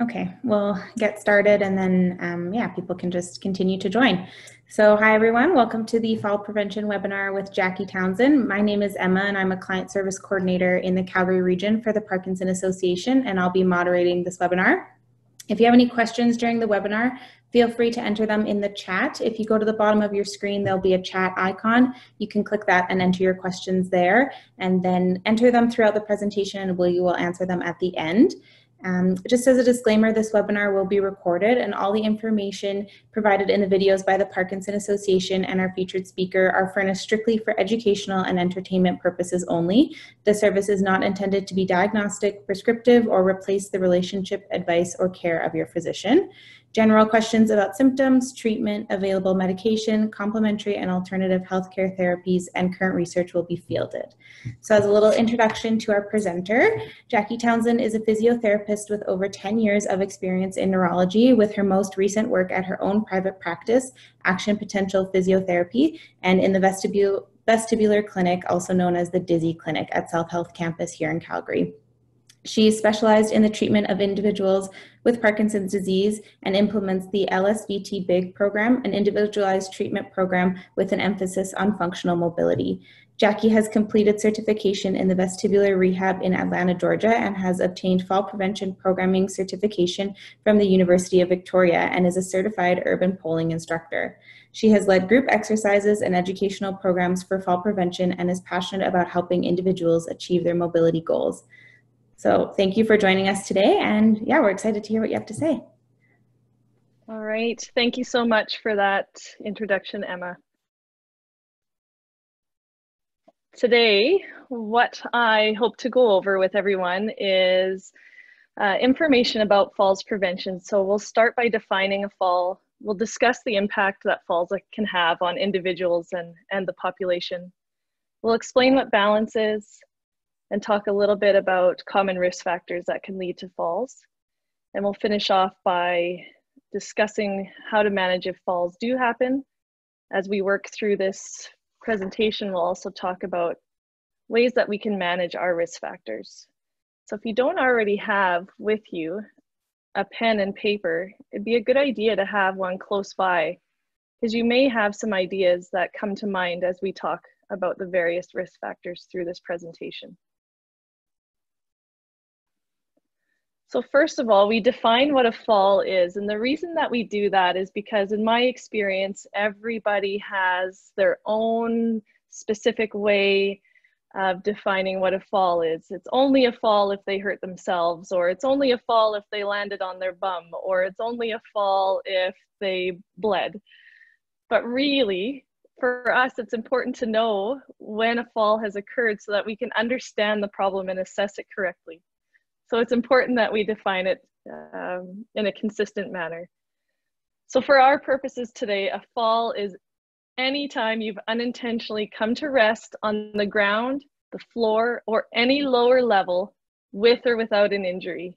Okay, we'll get started and then, yeah, people can just continue to join. So hi, everyone. Welcome to the Fall Prevention webinar with Jacquie Townsend. My name is Emma, and I'm a Client Service Coordinator in the Calgary region for the Parkinson Association, and I'll be moderating this webinar. If you have any questions during the webinar, feel free to enter them in the chat. If you go to the bottom of your screen, there'll be a chat icon. You can click that and enter your questions there, and then enter them throughout the presentation, and we will answer them at the end. Just as a disclaimer, this webinar will be recorded, and all the information provided in the videos by the Parkinson Association and our featured speaker are furnished strictly for educational and entertainment purposes only. The service is not intended to be diagnostic, prescriptive, or replace the relationship, advice, or care of your physician. General questions about symptoms, treatment, available medication, complementary and alternative healthcare therapies, and current research will be fielded. So as a little introduction to our presenter, Jacquie Townsend is a physiotherapist with over 10 years of experience in neurology, with her most recent work at her own private practice, Action Potential Physiotherapy, and in the vestibular clinic, also known as the Dizzy Clinic at South Health Campus here in Calgary. She specialized in the treatment of individuals with Parkinson's disease and implements the LSVT BIG program, an individualized treatment program with an emphasis on functional mobility. Jacquie has completed certification in the vestibular rehab in Atlanta, Georgia, and has obtained fall prevention programming certification from the University of Victoria and is a certified urban polling instructor. She has led group exercises and educational programs for fall prevention and is passionate about helping individuals achieve their mobility goals. So thank you for joining us today, and yeah, we're excited to hear what you have to say. All right, thank you so much for that introduction, Emma. Today, what I hope to go over with everyone is information about falls prevention. So we'll start by defining a fall. We'll discuss the impact that falls can have on individuals and the population. We'll explain what balance is, and talk a little bit about common risk factors that can lead to falls. And we'll finish off by discussing how to manage if falls do happen. As we work through this presentation, we'll also talk about ways that we can manage our risk factors. So if you don't already have with you a pen and paper, it'd be a good idea to have one close by, because you may have some ideas that come to mind as we talk about the various risk factors through this presentation. So first of all, we define what a fall is. And the reason that we do that is because in my experience, everybody has their own specific way of defining what a fall is. It's only a fall if they hurt themselves, or it's only a fall if they landed on their bum, or it's only a fall if they bled. But really, for us, it's important to know when a fall has occurred so that we can understand the problem and assess it correctly. So it's important that we define it in a consistent manner. So for our purposes today, a fall is any time you've unintentionally come to rest on the ground, the floor, or any lower level with or without an injury.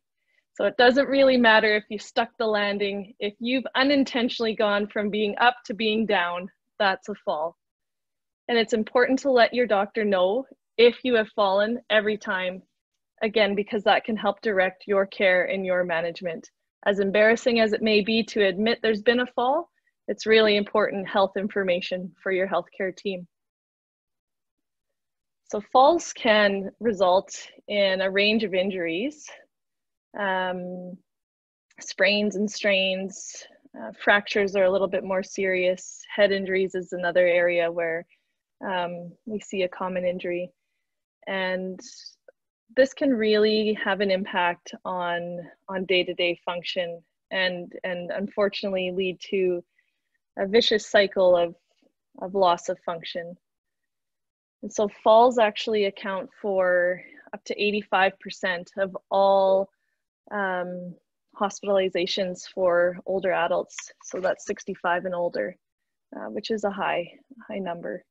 So it doesn't really matter if you stuck the landing. If you've unintentionally gone from being up to being down, that's a fall. And it's important to let your doctor know if you have fallen every time. Again, because that can help direct your care and your management. As embarrassing as it may be to admit there's been a fall, it's really important health information for your healthcare team. So falls can result in a range of injuries, sprains and strains, fractures are a little bit more serious. Head injuries is another area where we see a common injury. And this can really have an impact on day-to-day function and unfortunately lead to a vicious cycle of loss of function. And so falls actually account for up to 85% of all hospitalizations for older adults. So that's 65 and older, which is a high number.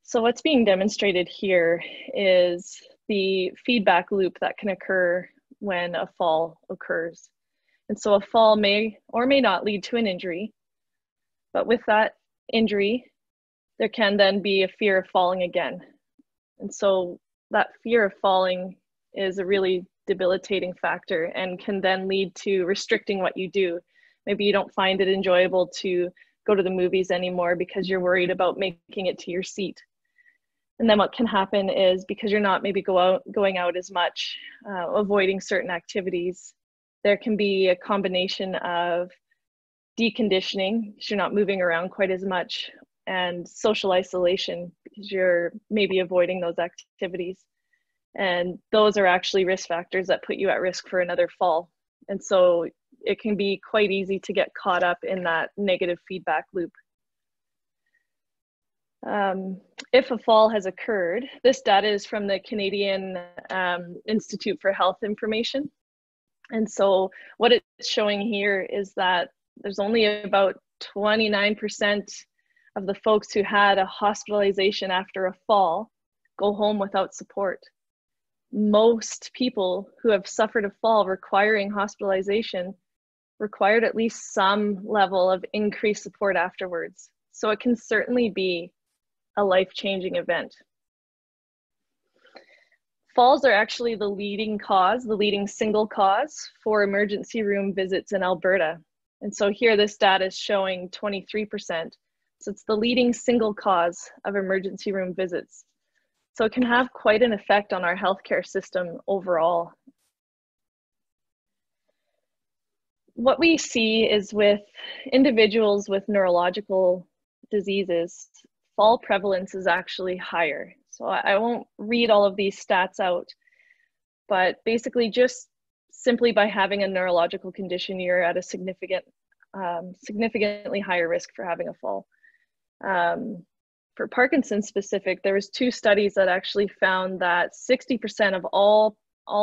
So what's being demonstrated here is the feedback loop that can occur when a fall occurs. And so a fall may or may not lead to an injury, but with that injury, there can then be a fear of falling again. And so that fear of falling is a really debilitating factor and can then lead to restricting what you do. Maybe you don't find it enjoyable to go to the movies anymore because you're worried about making it to your seat. And then what can happen is, because you're not maybe going out as much, avoiding certain activities, there can be a combination of deconditioning, because you're not moving around quite as much, and social isolation, because you're maybe avoiding those activities. And those are actually risk factors that put you at risk for another fall. And so it can be quite easy to get caught up in that negative feedback loop. If a fall has occurred, this data is from the Canadian Institute for Health Information. And so what it's showing here is that there's only about 29% of the folks who had a hospitalization after a fall go home without support. Most people who have suffered a fall requiring hospitalization required at least some level of increased support afterwards. So it can certainly be a life-changing event. Falls are actually the leading single cause for emergency room visits in Alberta. And so here this data is showing 23%. So it's the leading single cause of emergency room visits. So it can have quite an effect on our healthcare system overall. What we see is with individuals with neurological diseases, fall prevalence is actually higher. So I won't read all of these stats out, but basically just simply by having a neurological condition, you're at a significantly higher risk for having a fall. For Parkinson specific, there was 2 studies that actually found that 60% of all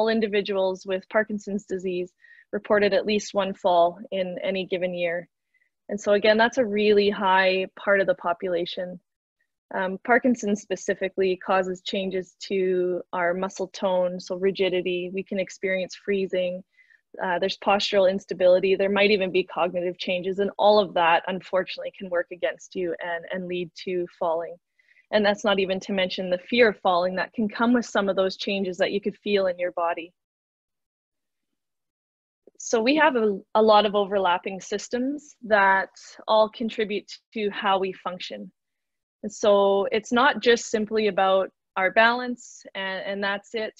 individuals with Parkinson's disease reported at least one fall in any given year. And so again, that's a really high part of the population. Parkinson's specifically causes changes to our muscle tone, so rigidity. We can experience freezing. There's postural instability. There might even be cognitive changes, and all of that, unfortunately, can work against you and lead to falling. And that's not even to mention the fear of falling that can come with some of those changes that you could feel in your body. So we have a lot of overlapping systems that all contribute to how we function. And so it's not just simply about our balance and that's it.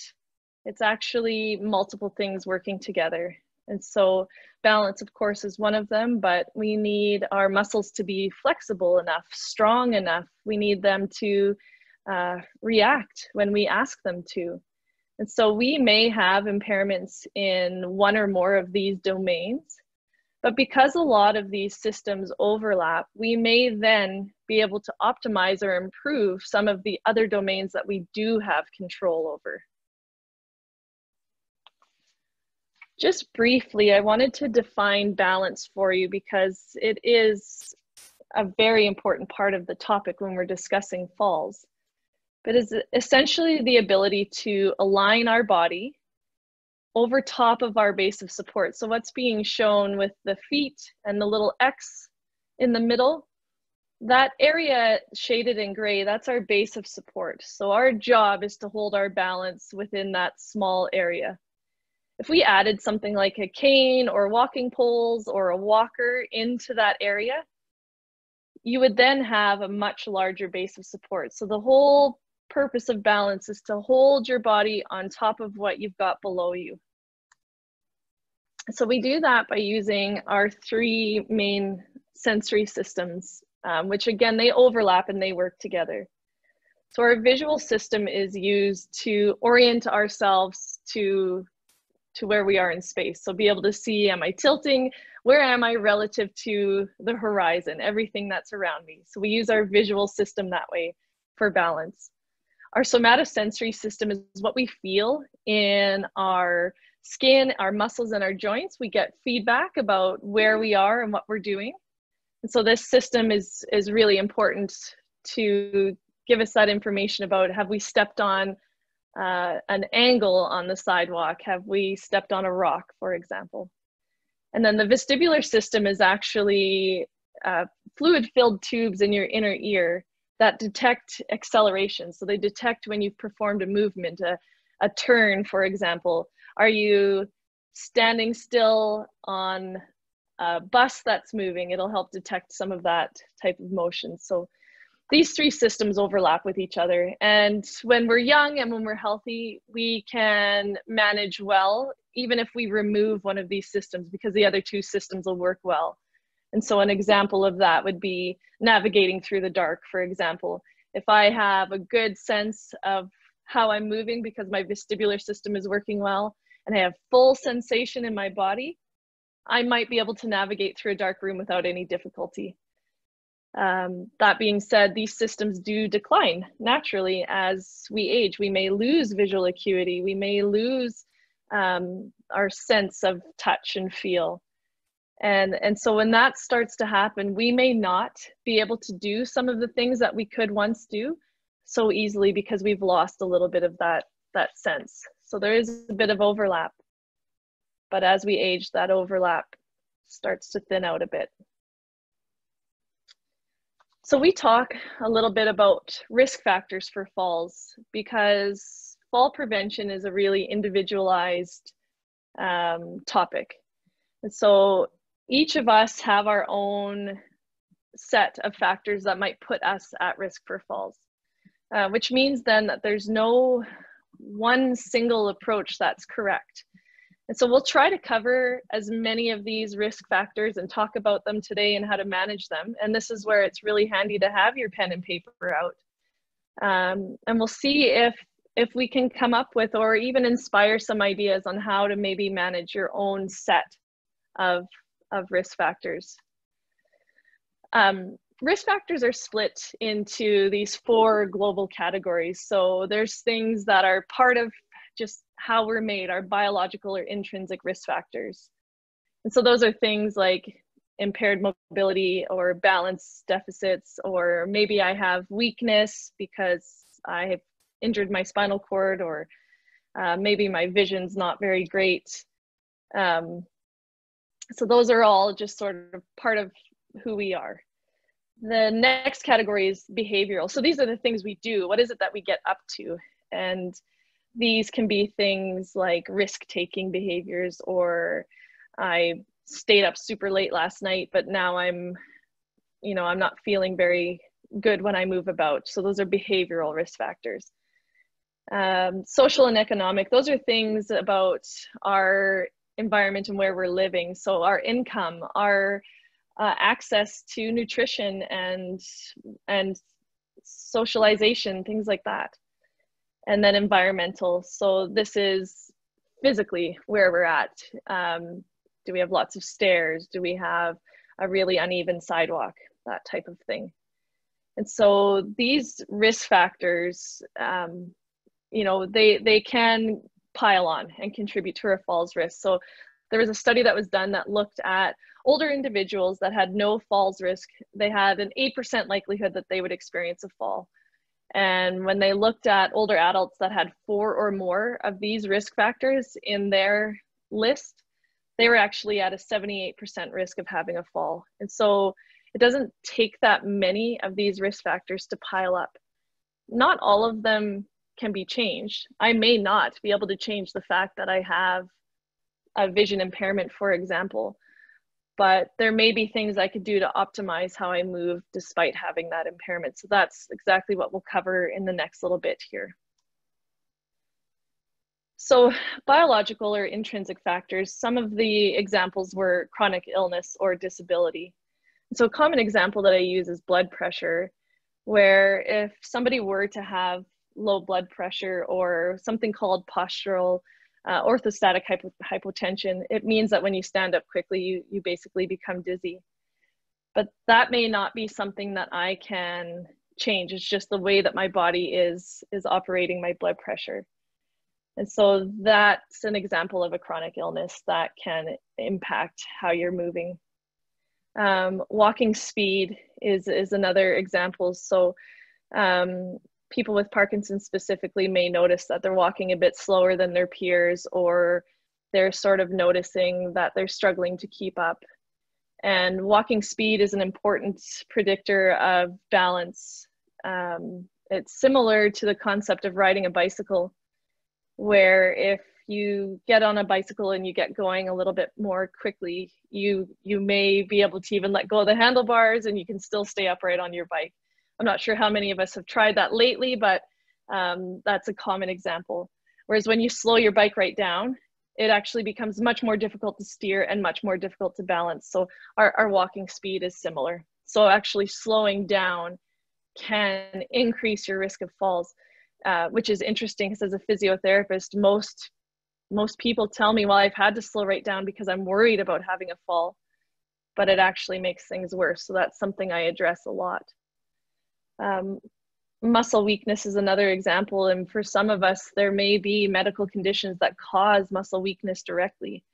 It's actually multiple things working together. And so balance, of course, is one of them, but we need our muscles to be flexible enough, strong enough. We need them to react when we ask them to. And so we may have impairments in one or more of these domains, but because a lot of these systems overlap, we may then be able to optimize or improve some of the other domains that we do have control over. Just briefly, I wanted to define balance for you because it is a very important part of the topic when we're discussing falls. But it's essentially the ability to align our body over top of our base of support. So what's being shown with the feet and the little X in the middle, that area shaded in gray, that's our base of support. So our job is to hold our balance within that small area. If we added something like a cane or walking poles or a walker into that area, you would then have a much larger base of support. So the whole purpose of balance is to hold your body on top of what you've got below you. So we do that by using our 3 main sensory systems, which again, they overlap and they work together. So our visual system is used to orient ourselves to where we are in space. So be able to see, am I tilting? Where am I relative to the horizon, everything that's around me? So we use our visual system that way for balance. Our somatosensory system is what we feel in our skin, our muscles, and our joints. We get feedback about where we are and what we're doing. And so this system is really important to give us that information about, have we stepped on an angle on the sidewalk? Have we stepped on a rock, for example? And then the vestibular system is actually fluid-filled tubes in your inner ear that detect acceleration. So they detect when you've performed a movement, a turn, for example. Are you standing still on a bus that's moving? It'll help detect some of that type of motion. So these three systems overlap with each other. And when we're young and when we're healthy, we can manage well, even if we remove one of these systems, because the other two systems will work well. And so an example of that would be navigating through the dark, for example. If I have a good sense of how I'm moving because my vestibular system is working well, and I have full sensation in my body, I might be able to navigate through a dark room without any difficulty. That being said, these systems do decline naturally as we age. We may lose visual acuity. We may lose our sense of touch and feel. And so when that starts to happen, we may not be able to do some of the things that we could once do so easily because we've lost a little bit of that sense. So there is a bit of overlap. But as we age, that overlap starts to thin out a bit. So we talk a little bit about risk factors for falls because fall prevention is a really individualized topic. And so each of us have our own set of factors that might put us at risk for falls, which means then that there's no one single approach that's correct. And so we'll try to cover as many of these risk factors and talk about them today and how to manage them. And this is where it's really handy to have your pen and paper out. And we'll see if we can come up with or even inspire some ideas on how to maybe manage your own set of risk factors. Risk factors are split into these 4 global categories. So there's things that are part of just how we're made, our biological or intrinsic risk factors. And so those are things like impaired mobility or balance deficits, or maybe I have weakness because I have injured my spinal cord, or maybe my vision's not very great. So those are all just sort of part of who we are. The next category is behavioral. So these are the things we do. What is it that we get up to? And these can be things like risk-taking behaviors, or I stayed up super late last night, but now I'm not feeling very good when I move about. So those are behavioral risk factors. Social and economic, those are things about our environment and where we're living. So our income, our access to nutrition and socialization, things like that. And then environmental. So this is physically where we're at. Do we have lots of stairs? Do we have a really uneven sidewalk? That type of thing. And so these risk factors, they can pile on and contribute to our falls risk. So there was a study that was done that looked at older individuals that had no falls risk. They had an 8% likelihood that they would experience a fall. And when they looked at older adults that had 4 or more of these risk factors in their list, they were actually at a 78% risk of having a fall. And so it doesn't take that many of these risk factors to pile up. Not all of them can be changed. I may not be able to change the fact that I have a vision impairment, for example, but there may be things I could do to optimize how I move despite having that impairment. So that's exactly what we'll cover in the next little bit here. So biological or intrinsic factors, some of the examples were chronic illness or disability. So a common example that I use is blood pressure, where if somebody were to have low blood pressure or something called postural orthostatic hypotension, it means that when you stand up quickly, you basically become dizzy. But that may not be something that I can change. It's just the way that my body is operating my blood pressure. And so that's an example of a chronic illness that can impact how you're moving. Walking speed is another example. So people with Parkinson specifically may notice that they're walking a bit slower than their peers, or they're sort of noticing that they're struggling to keep up. And walking speed is an important predictor of balance. It's similar to the concept of riding a bicycle, where if you get on a bicycle and you get going a little bit more quickly, you may be able to even let go of the handlebars and you can still stay upright on your bike. I'm not sure how many of us have tried that lately, but that's a common example. Whereas when you slow your bike right down, it actually becomes much more difficult to steer and much more difficult to balance. So our walking speed is similar. So actually slowing down can increase your risk of falls, which is interesting because as a physiotherapist, most people tell me, well, I've had to slow right down because I'm worried about having a fall, but it actually makes things worse. So that's something I address a lot. Muscle weakness is another example. And for some of us, there may be medical conditions that cause muscle weakness directly.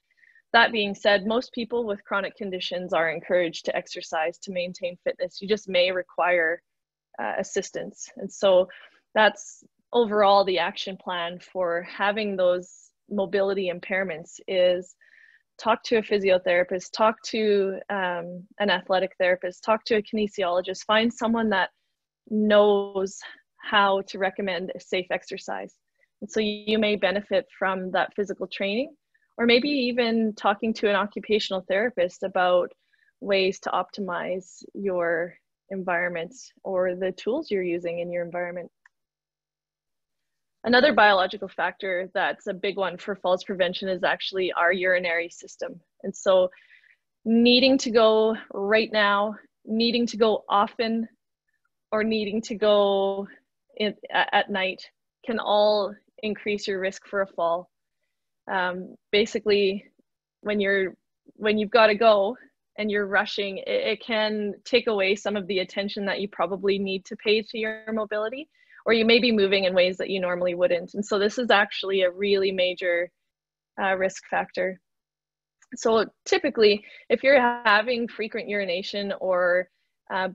That being said, most people with chronic conditions are encouraged to exercise to maintain fitness. You just may require assistance. And so that's overall the action plan for having those mobility impairments is talk to a physiotherapist, talk to an athletic therapist, talk to a kinesiologist, find someone that knows how to recommend a safe exercise. And so you may benefit from that physical training, or maybe even talking to an occupational therapist about ways to optimize your environment or the tools you're using in your environment. Another biological factor that's a big one for falls prevention is actually our urinary system. And so needing to go right now, needing to go often, or needing to go at night can all increase your risk for a fall. Basically, when you've got to go and you're rushing, it can take away some of the attention that you probably need to pay to your mobility, or you may be moving in ways that you normally wouldn't. And so this is actually a really major risk factor. So typically, if you're having frequent urination or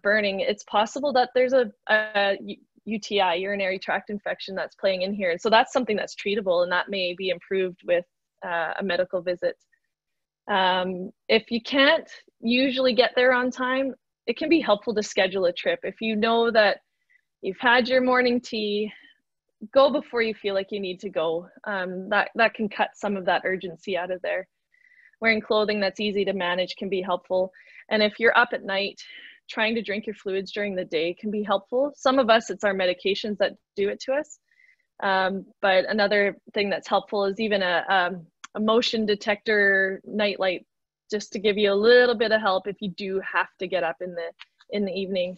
burning, it's possible that there's a UTI, urinary tract infection, that's playing in here. And so that's something that's treatable, and that may be improved with a medical visit. If you can't usually get there on time, it can be helpful to schedule a trip. If you know that you've had your morning tea, go before you feel like you need to go. That can cut some of that urgency out of there. Wearing clothing that's easy to manage can be helpful. And if you're up at night, trying to drink your fluids during the day can be helpful. Some of us, it's our medications that do it to us. But another thing that's helpful is even a motion detector nightlight, just to give you a little bit of help if you do have to get up in the evening.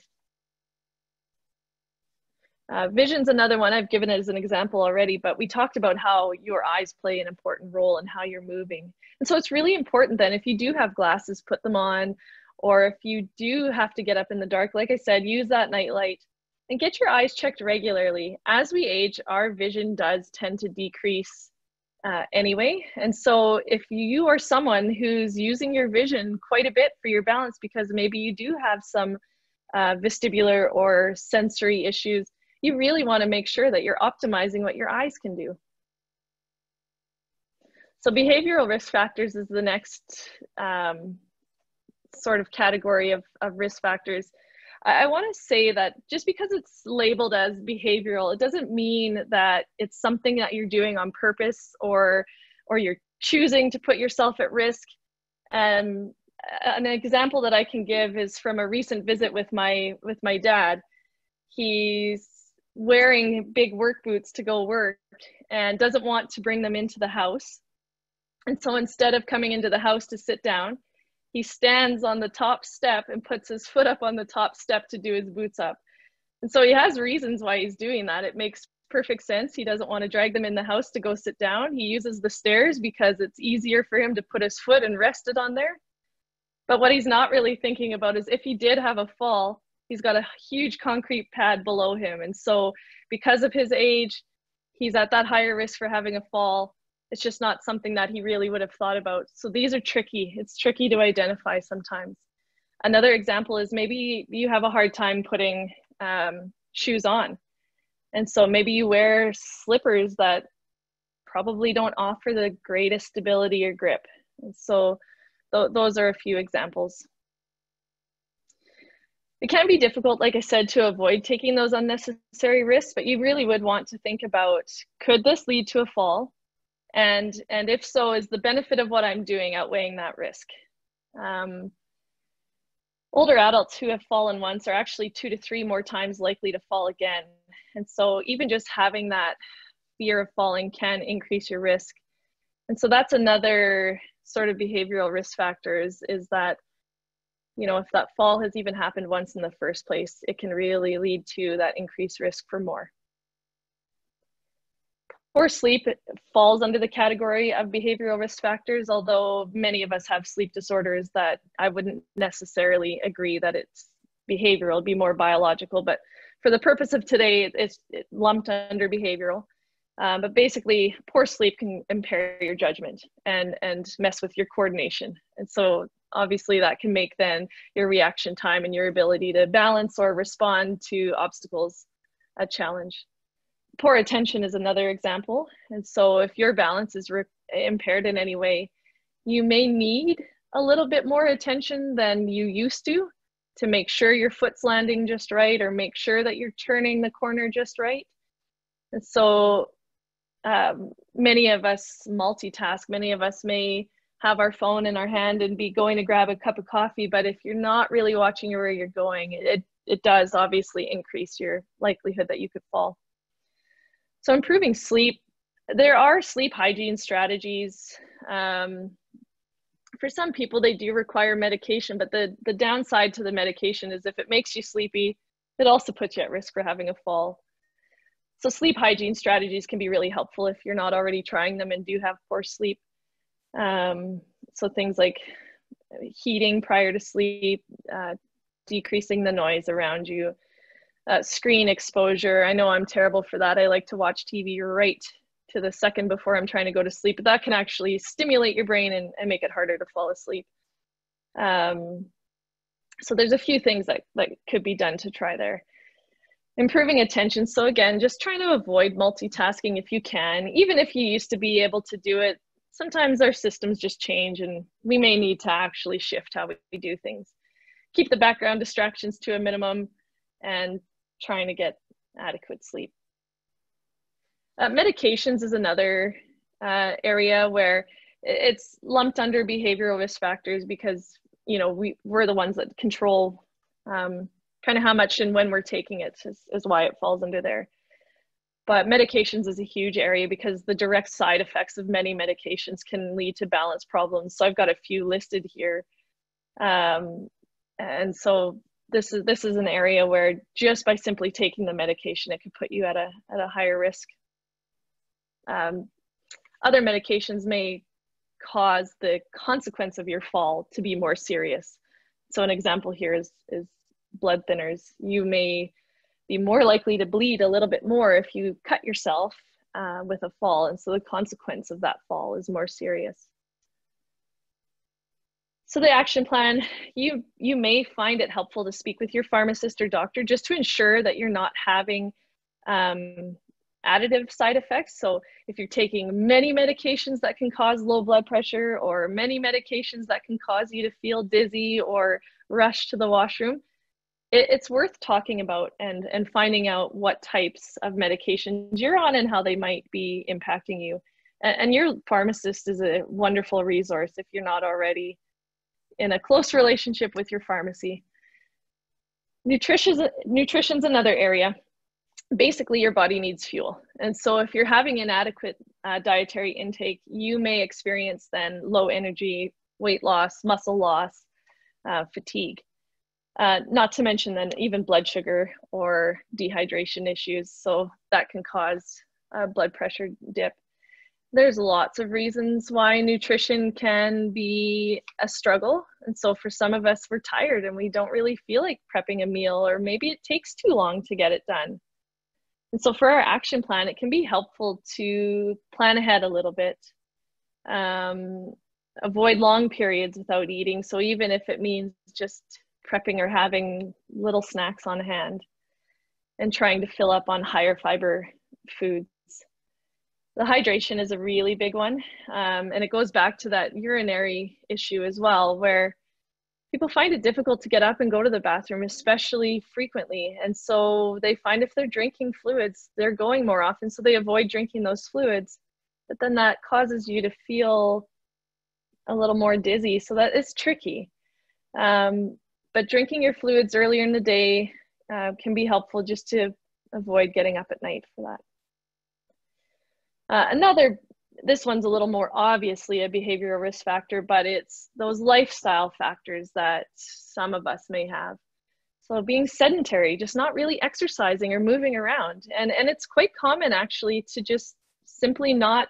Vision's another one. I've given it as an example already, but we talked about how your eyes play an important role in how you're moving. And so it's really important then, if you do have glasses, put them on, or if you do have to get up in the dark, like I said, use that nightlight and get your eyes checked regularly. As we age, our vision does tend to decrease anyway. And so if you are someone who's using your vision quite a bit for your balance, because maybe you do have some vestibular or sensory issues, you really want to make sure that you're optimizing what your eyes can do. So behavioral risk factors is the next sort of category of risk factors. I want to say that just because it's labeled as behavioral, it doesn't mean that it's something that you're doing on purpose or you're choosing to put yourself at risk. An example that I can give is from a recent visit with my dad. He's wearing big work boots to go work and doesn't want to bring them into the house. And so instead of coming into the house to sit down, he stands on the top step and puts his foot up on the top step to do his boots up. And so he has reasons why he's doing that. It makes perfect sense. He doesn't want to drag them in the house to go sit down. He uses the stairs because it's easier for him to put his foot and rest it on there. But what he's not really thinking about is if he did have a fall, he's got a huge concrete pad below him. And so because of his age, he's at that higher risk for having a fall. It's just not something that he really would have thought about. So these are tricky. It's tricky to identify sometimes. Another example is maybe you have a hard time putting shoes on. And so maybe you wear slippers that probably don't offer the greatest stability or grip. And so those are a few examples. It can be difficult, like I said, to avoid taking those unnecessary risks, but you really would want to think about, could this lead to a fall? And if so, is the benefit of what I'm doing outweighing that risk? Older adults who have fallen once are actually 2 to 3 more times likely to fall again. And so even just having that fear of falling can increase your risk. And so that's another sort of behavioral risk factor is that, you know, if that fall has even happened once in the first place, it can really lead to that increased risk for more. Poor sleep falls under the category of behavioral risk factors, although many of us have sleep disorders that I wouldn't necessarily agree that it's behavioral, it'd be more biological, but for the purpose of today, it's lumped under behavioral. But basically, poor sleep can impair your judgment and mess with your coordination. And so obviously that can make then your reaction time and your ability to balance or respond to obstacles a challenge. Poor attention is another example. And so if your balance is impaired in any way, you may need a little bit more attention than you used to make sure your foot's landing just right, or make sure that you're turning the corner just right. And so many of us multitask. Many of us may have our phone in our hand and be going to grab a cup of coffee, but if you're not really watching where you're going, it does obviously increase your likelihood that you could fall. So improving sleep, there are sleep hygiene strategies. For some people, they do require medication, but the downside to the medication is if it makes you sleepy, it also puts you at risk for having a fall. So sleep hygiene strategies can be really helpful if you're not already trying them and do have poor sleep. So things like heating prior to sleep, decreasing the noise around you, screen exposure. I know I'm terrible for that. I like to watch TV right to the second before I'm trying to go to sleep, but that can actually stimulate your brain and make it harder to fall asleep. So there's a few things that could be done to try there. Improving attention. So again, just trying to avoid multitasking if you can. Even if you used to be able to do it, sometimes our systems just change and we may need to actually shift how we do things. Keep the background distractions to a minimum and trying to get adequate sleep. Medications is another area where it's lumped under behavioral risk factors because, you know, we're the ones that control kind of how much and when we're taking it is why it falls under there. But medications is a huge area because the direct side effects of many medications can lead to balance problems. So I've got a few listed here. And so this is an area where just by simply taking the medication, it could put you at a higher risk. Other medications may cause the consequence of your fall to be more serious. So an example here is blood thinners. You may be more likely to bleed a little bit more if you cut yourself with a fall, and so the consequence of that fall is more serious. So the action plan, you may find it helpful to speak with your pharmacist or doctor just to ensure that you're not having additive side effects. So if you're taking many medications that can cause low blood pressure, or many medications that can cause you to feel dizzy or rush to the washroom, it's worth talking about and finding out what types of medications you're on and how they might be impacting you. And your pharmacist is a wonderful resource if you're not already in a close relationship with your pharmacy. Nutrition's another area. Basically, your body needs fuel. And so if you're having inadequate dietary intake, you may experience then low energy, weight loss, muscle loss, fatigue. Not to mention then even blood sugar or dehydration issues. So that can cause a blood pressure dip. There's lots of reasons why nutrition can be a struggle. And so for some of us, we're tired and we don't really feel like prepping a meal, or maybe it takes too long to get it done. And so for our action plan, it can be helpful to plan ahead a little bit, avoid long periods without eating. So even if it means just prepping or having little snacks on hand, and trying to fill up on higher fiber foods. The hydration is a really big one. And it goes back to that urinary issue as well, where people find it difficult to get up and go to the bathroom, especially frequently. And so they find if they're drinking fluids, they're going more often, so they avoid drinking those fluids. but then that causes you to feel a little more dizzy. So that is tricky. But drinking your fluids earlier in the day can be helpful just to avoid getting up at night for that. This one's a little more obviously a behavioral risk factor, but it's those lifestyle factors that some of us may have. So being sedentary, just not really exercising or moving around. And it's quite common actually to just simply not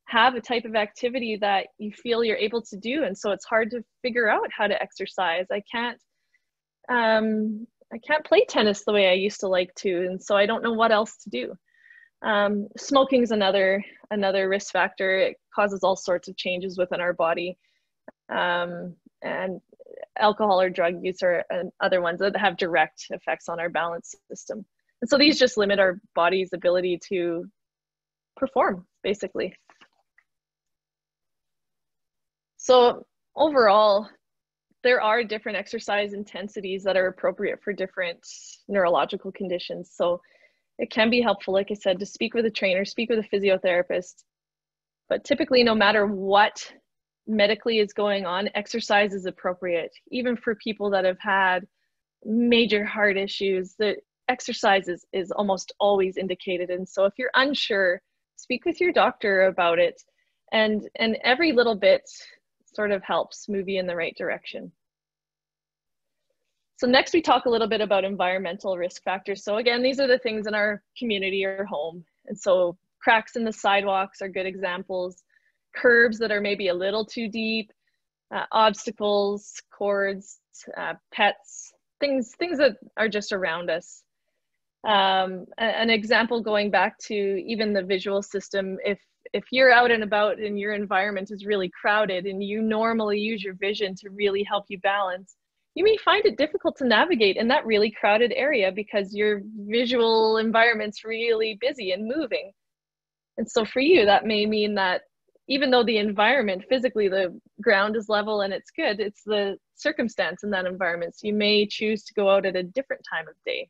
have a type of activity that you feel you're able to do. And so it's hard to figure out how to exercise. I can't play tennis the way I used to like to. And so I don't know what else to do. Smoking is another risk factor. It causes all sorts of changes within our body. And alcohol or drug use are other ones that have direct effects on our balance system. And so these just limit our body's ability to perform, basically. So overall, there are different exercise intensities that are appropriate for different neurological conditions. So it can be helpful, like I said, to speak with a trainer, speak with a physiotherapist. But typically, no matter what medically is going on, exercise is appropriate. Even for people that have had major heart issues, the exercise is almost always indicated. And so if you're unsure, speak with your doctor about it. And every little bit sort of helps move you in the right direction. So next we talk a little bit about environmental risk factors. So again, these are the things in our community or home. And so cracks in the sidewalks are good examples. Curbs that are maybe a little too deep, obstacles, cords, pets, things that are just around us. An example going back to even the visual system, if you're out and about and your environment is really crowded and you normally use your vision to really help you balance, you may find it difficult to navigate in that really crowded area because your visual environment's really busy and moving. And so for you, that may mean that even though the environment, physically the ground is level and it's good, it's the circumstance in that environment. So you may choose to go out at a different time of day.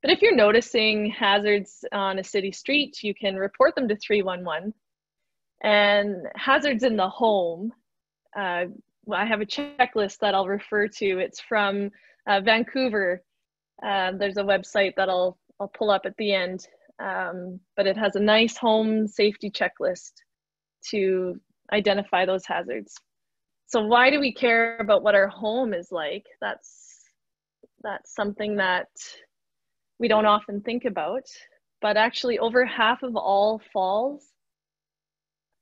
But if you're noticing hazards on a city street, you can report them to 311. And hazards in the home, I have a checklist that I'll refer to. It's from Vancouver. There's a website that I'll pull up at the end, but it has a nice home safety checklist to identify those hazards. So why do we care about what our home is like? That's something that we don't often think about, but actually over half of all falls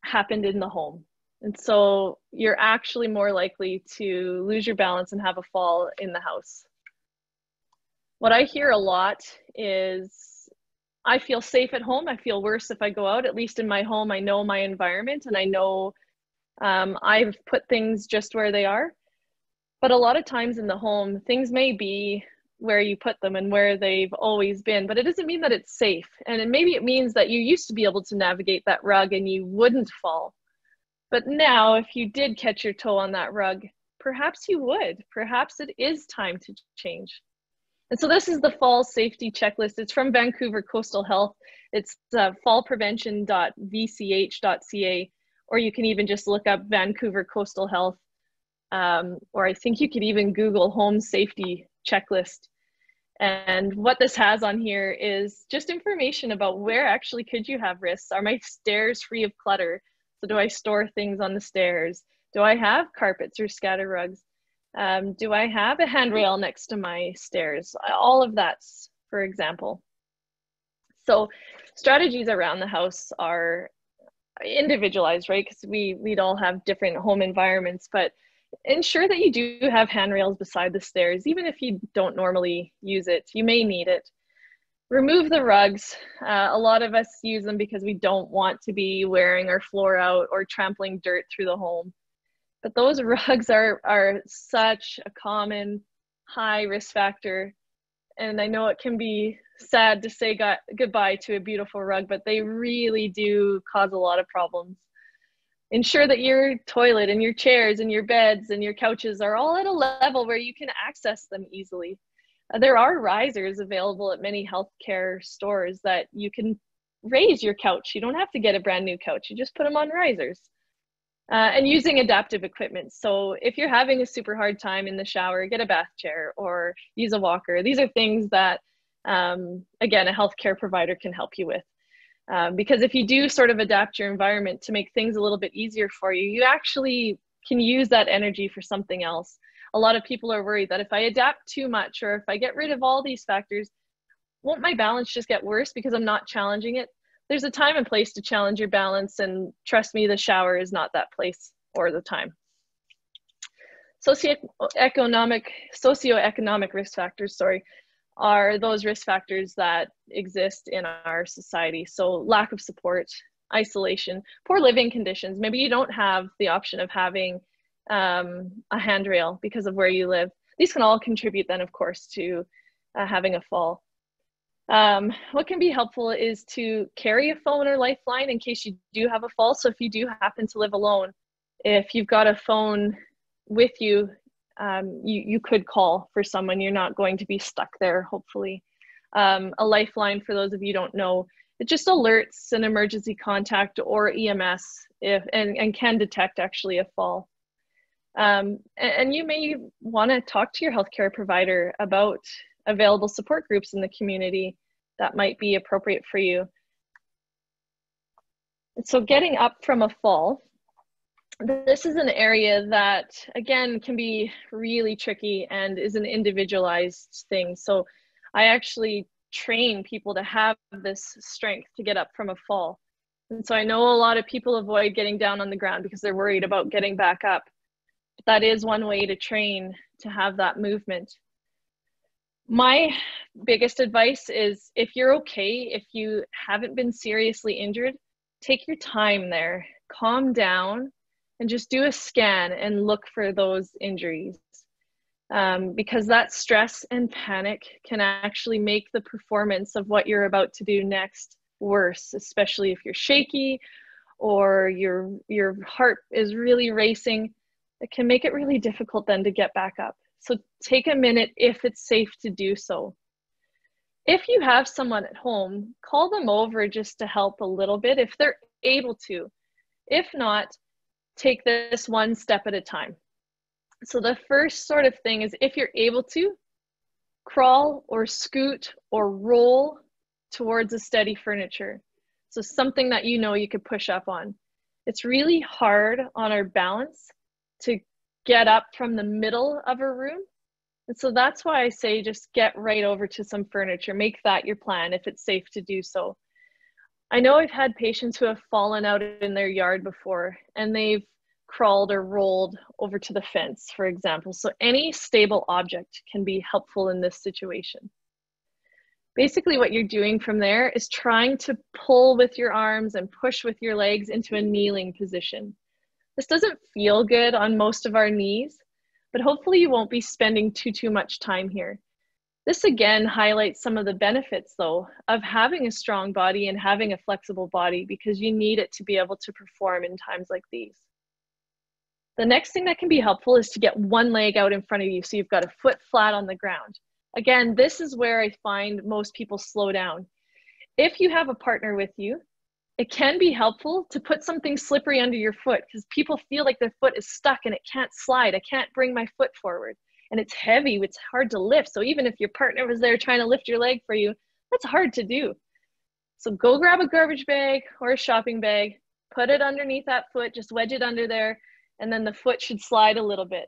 happened in the home. And so you're actually more likely to lose your balance and have a fall in the house. What I hear a lot is, I feel safe at home. I feel worse if I go out. At least in my home, I know my environment and I know I've put things just where they are. But a lot of times in the home, things may be where you put them and where they've always been, but it doesn't mean that it's safe. And maybe it means that you used to be able to navigate that rug and you wouldn't fall. But now if you did catch your toe on that rug, perhaps you would. Perhaps it is time to change. And so this is the fall safety checklist. It's from Vancouver Coastal Health. It's fallprevention.vch.ca, or you can even just look up Vancouver Coastal Health, or I think you could even Google home safety checklist. And what this has on here is just information about where actually could you have risks. Are my stairs free of clutter? So do I store things on the stairs? Do I have carpets or scatter rugs? Do I have a handrail next to my stairs? All of that's, for example. So strategies around the house are individualized, right? Because we'd all have different home environments, but ensure that you do have handrails beside the stairs. Even if you don't normally use it, you may need it. Remove the rugs. A lot of us use them because we don't want to be wearing our floor out or trampling dirt through the home. But those rugs are such a common high risk factor. And I know it can be sad to say goodbye to a beautiful rug, but they really do cause a lot of problems. Ensure that your toilet and your chairs and your beds and your couches are all at a level where you can access them easily. There are risers available at many healthcare stores that you can raise your couch. You don't have to get a brand new couch. You just put them on risers. And using adaptive equipment. So if you're having a super hard time in the shower, get a bath chair or use a walker. These are things that, again, a healthcare provider can help you with. Because if you do sort of adapt your environment to make things a little bit easier for you, you actually can use that energy for something else. A lot of people are worried that if I adapt too much or if I get rid of all these factors, won't my balance just get worse because I'm not challenging it? There's a time and place to challenge your balance, and trust me, the shower is not that place or the time. Socioeconomic risk factors, are those risk factors that exist in our society. So lack of support, isolation, poor living conditions. Maybe you don't have the option of having a handrail because of where you live. These can all contribute then, of course, to having a fall. What can be helpful is to carry a phone or lifeline in case you do have a fall. So if you do happen to live alone, if you've got a phone with you, you could call for someone. You're not going to be stuck there, hopefully. A lifeline, for those of you who don't know, it just alerts an emergency contact or EMS and can detect actually a fall. And you may want to talk to your healthcare provider about available support groups in the community that might be appropriate for you. So getting up from a fall, this is an area that, again, can be really tricky and is an individualized thing. So I actually train people to have this strength to get up from a fall. And so I know a lot of people avoid getting down on the ground because they're worried about getting back up. But that is one way to train to have that movement. My biggest advice is, if you're okay, if you haven't been seriously injured, take your time there, calm down, and just do a scan and look for those injuries. Because that stress and panic can actually make the performance of what you're about to do next worse, especially if you're shaky or your heart is really racing. It can make it really difficult then to get back up. So take a minute if it's safe to do so. If you have someone at home, call them over just to help a little bit if they're able to. If not, take this one step at a time. So the first sort of thing is, if you're able to, crawl or scoot or roll towards a steady furniture. So something that you know you could push up on. It's really hard on our balance to get up from the middle of a room. And so that's why I say just get right over to some furniture. Make that your plan if it's safe to do so. I know I've had patients who have fallen out in their yard before and they've crawled or rolled over to the fence, for example. So any stable object can be helpful in this situation. Basically what you're doing from there is trying to pull with your arms and push with your legs into a kneeling position. This doesn't feel good on most of our knees, but hopefully you won't be spending too much time here. This again highlights some of the benefits though of having a strong body and having a flexible body, because you need it to be able to perform in times like these. The next thing that can be helpful is to get one leg out in front of you so you've got a foot flat on the ground. Again, this is where I find most people slow down. If you have a partner with you, it can be helpful to put something slippery under your foot, because people feel like their foot is stuck and it can't slide. I can't bring my foot forward. And it's heavy, it's hard to lift. So even if your partner was there trying to lift your leg for you, that's hard to do. So go grab a garbage bag or a shopping bag, put it underneath that foot, just wedge it under there, and then the foot should slide a little bit.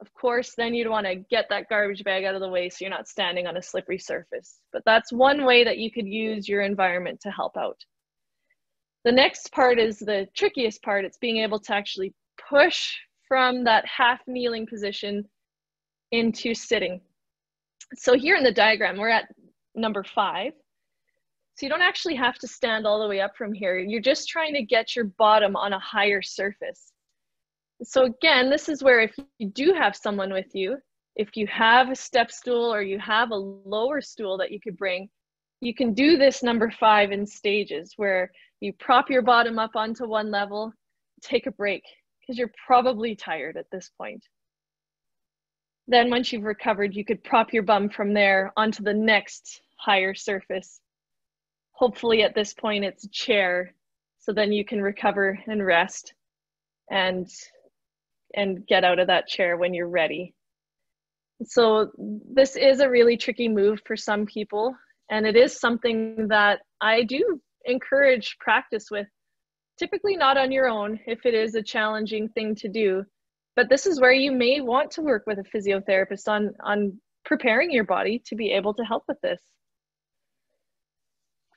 Of course, then you'd want to get that garbage bag out of the way so you're not standing on a slippery surface. But that's one way that you could use your environment to help out. The next part is the trickiest part. It's being able to actually push from that half kneeling position into sitting. So here in the diagram, we're at number 5. So you don't actually have to stand all the way up from here. You're just trying to get your bottom on a higher surface. So again, this is where if you do have someone with you, if you have a step stool or you have a lower stool that you could bring, you can do this number 5 in stages, where you prop your bottom up onto one level, take a break, because you're probably tired at this point. Then once you've recovered, you could prop your bum from there onto the next higher surface. hopefully at this point it's a chair, so then you can recover and rest and get out of that chair when you're ready. So this is a really tricky move for some people, and it is something that I do encourage practice with, typically not on your own if it is a challenging thing to do, but this is where you may want to work with a physiotherapist on preparing your body to be able to help with this.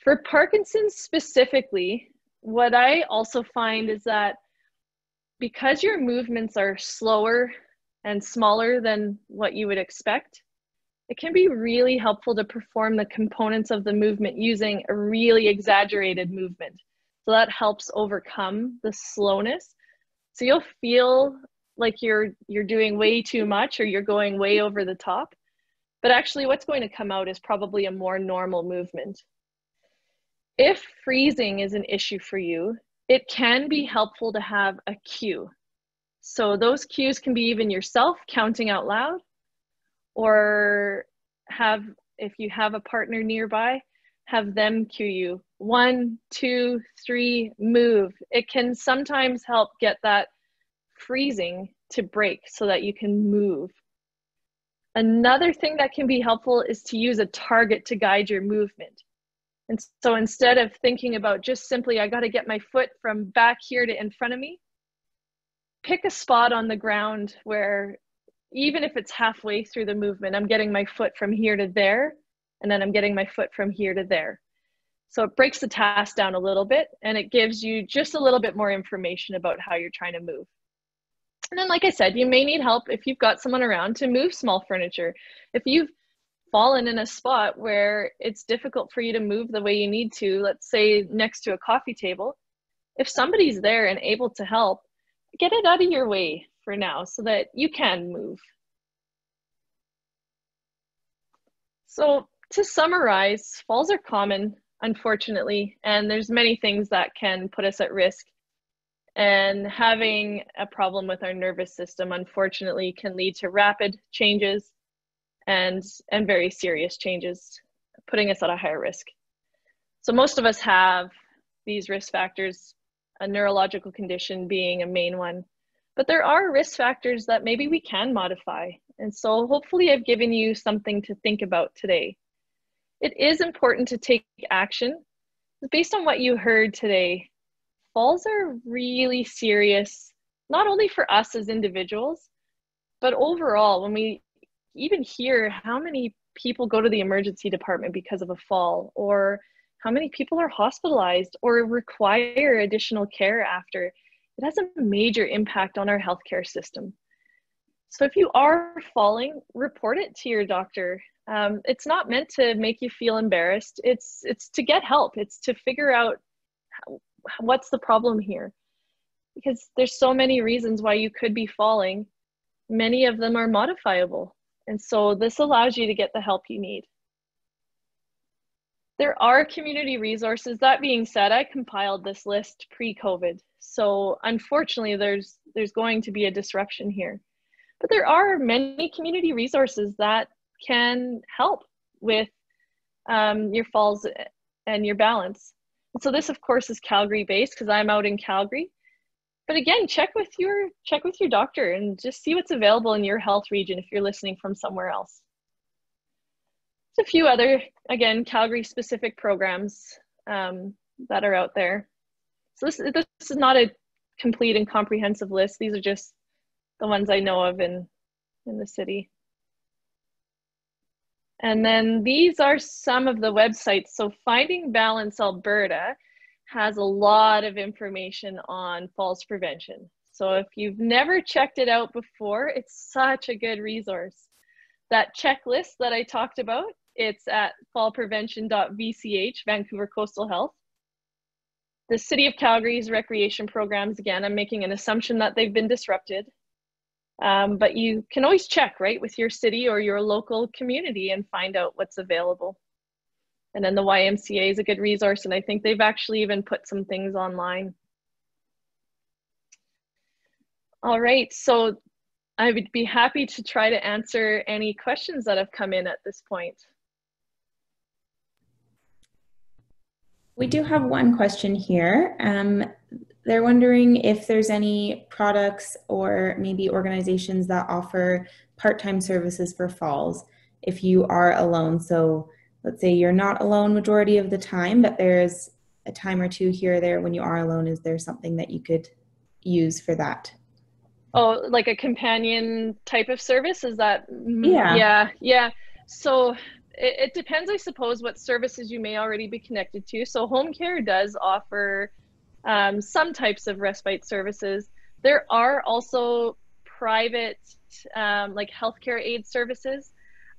For Parkinson's specifically, what I also find is that because your movements are slower and smaller than what you would expect, it can be really helpful to perform the components of the movement using a really exaggerated movement. So that helps overcome the slowness. So you'll feel like you're doing way too much or you're going way over the top, but actually what's going to come out is probably a more normal movement. If freezing is an issue for you, it can be helpful to have a cue. So those cues can be even yourself counting out loud, or if you have a partner nearby, have them cue you. 1, 2, 3, move. It can sometimes help get that freezing to break so that you can move. Another thing that can be helpful is to use a target to guide your movement. And so instead of thinking about just simply, I got to get my foot from back here to in front of me, pick a spot on the ground where even if it's halfway through the movement, I'm getting my foot from here to there, and then I'm getting my foot from here to there. So it breaks the task down a little bit, and it gives you just a little bit more information about how you're trying to move. And then, like I said, you may need help if you've got someone around to move small furniture. If you've fallen in a spot where it's difficult for you to move the way you need to, let's say next to a coffee table, if somebody's there and able to help, get it out of your way for now so that you can move. So to summarize, falls are common, unfortunately, and there's many things that can put us at risk. And having a problem with our nervous system, unfortunately, can lead to rapid changes and very serious changes, putting us at a higher risk. So most of us have these risk factors, a neurological condition being a main one, but there are risk factors that maybe we can modify. And so hopefully I've given you something to think about today. It is important to take action. Based on what you heard today, falls are really serious, not only for us as individuals, but overall, when we even hear how many people go to the emergency department because of a fall, or how many people are hospitalized or require additional care after, it has a major impact on our healthcare system. So if you are falling, report it to your doctor. It's not meant to make you feel embarrassed. It's to get help. It's to figure out what's the problem here, because there's so many reasons why you could be falling. Many of them are modifiable, and so this allows you to get the help you need. There are community resources. That being said, I compiled this list pre-COVID, so unfortunately there's going to be a disruption here, but there are many community resources that can help with your falls and your balance. So this, of course, is Calgary based because I'm out in Calgary. But again, check with your doctor and just see what's available in your health region if you're listening from somewhere else. There's a few other, again, Calgary specific programs that are out there. So this is not a complete and comprehensive list. These are just the ones I know of in the city. And then these are some of the websites. So Finding Balance Alberta has a lot of information on falls prevention. So if you've never checked it out before, it's such a good resource. That checklist that I talked about, it's at fallprevention.vch, Vancouver Coastal Health. The City of Calgary's recreation programs, again, I'm making an assumption that they've been disrupted. But you can always check, right, with your city or your local community and find out what's available. And then the YMCA is a good resource, and I think they've actually even put some things online. All right, so I would be happy to try to answer any questions that have come in at this point. We do have one question here. They're wondering if there's any products or maybe organizations that offer part-time services for falls if you are alone. So let's say you're not alone majority of the time, but there's a time or two here or there when you are alone. Is there something that you could use for that? Oh, like a companion type of service? Is that? Yeah. Yeah, yeah. So it depends, I suppose, what services you may already be connected to. So home care does offer some types of respite services. There are also private, like healthcare aid services.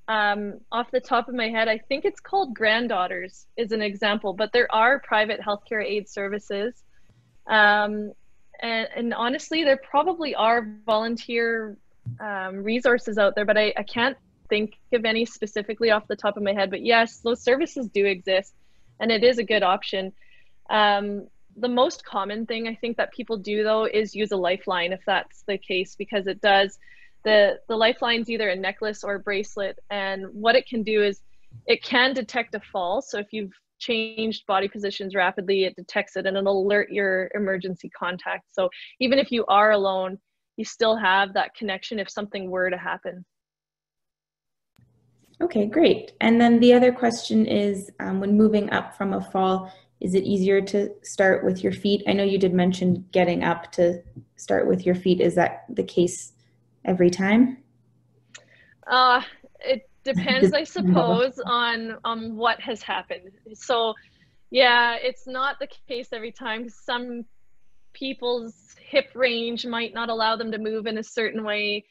Off the top of my head, I think it's called Granddaughters is an example, but there are private healthcare aid services. Um, and honestly, there probably are volunteer resources out there, but I can't think of any specifically off the top of my head. But yes, those services do exist, and it is a good option. The most common thing I think that people do though is use a lifeline if that's the case, because it does the lifeline's either a necklace or a bracelet, and what it can do is it can detect a fall. So if you've changed body positions rapidly, it detects it and it'll alert your emergency contact. So even if you are alone, you still have that connection if something were to happen. Okay, great. And then the other question is, when moving up from a fall, is it easier to start with your feet? I know you did mention getting up to start with your feet. Is that the case every time? It depends, I suppose, on what has happened. So yeah, it's not the case every time. Some people's hip range might not allow them to move in a certain way,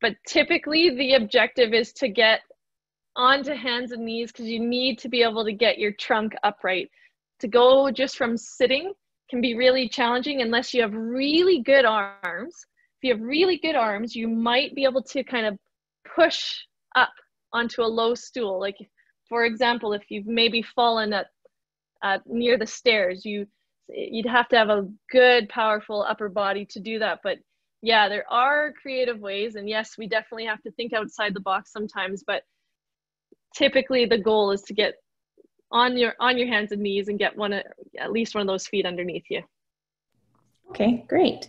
but typically the objective is to get onto hands and knees, because you need to be able to get your trunk upright. To go just from sitting can be really challenging unless you have really good arms. If you have really good arms, you might be able to kind of push up onto a low stool. Like, for example, if you've maybe fallen at near the stairs, you'd have to have a good, powerful upper body to do that. But yeah, there are creative ways, and yes, we definitely have to think outside the box sometimes, but typically the goal is to get on your hands and knees and get at least one of those feet underneath you. Okay, great.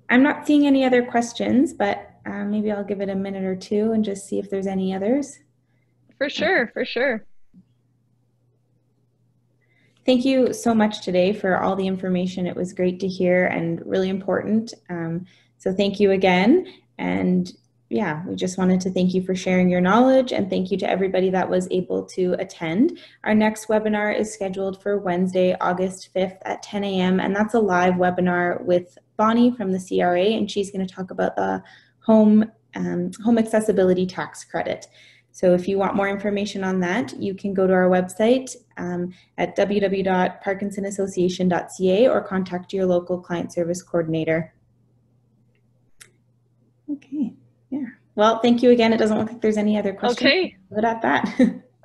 I'm not seeing any other questions, but maybe I'll give it a minute or two and just see if there's any others. For sure, for sure. Thank you so much today for all the information. It was great to hear and really important. So thank you again. And yeah, we just wanted to thank you for sharing your knowledge, and thank you to everybody that was able to attend. Our next webinar is scheduled for Wednesday, August 5th at 10 a.m. and that's a live webinar with Bonnie from the CRA, and she's going to talk about the home accessibility tax credit. So if you want more information on that, you can go to our website at www.parkinsonassociation.ca or contact your local client service coordinator. Okay, yeah. Well, thank you again. It doesn't look like there's any other questions. Okay. But at that.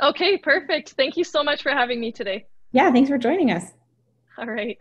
Okay, perfect. Thank you so much for having me today. Yeah, thanks for joining us. All right.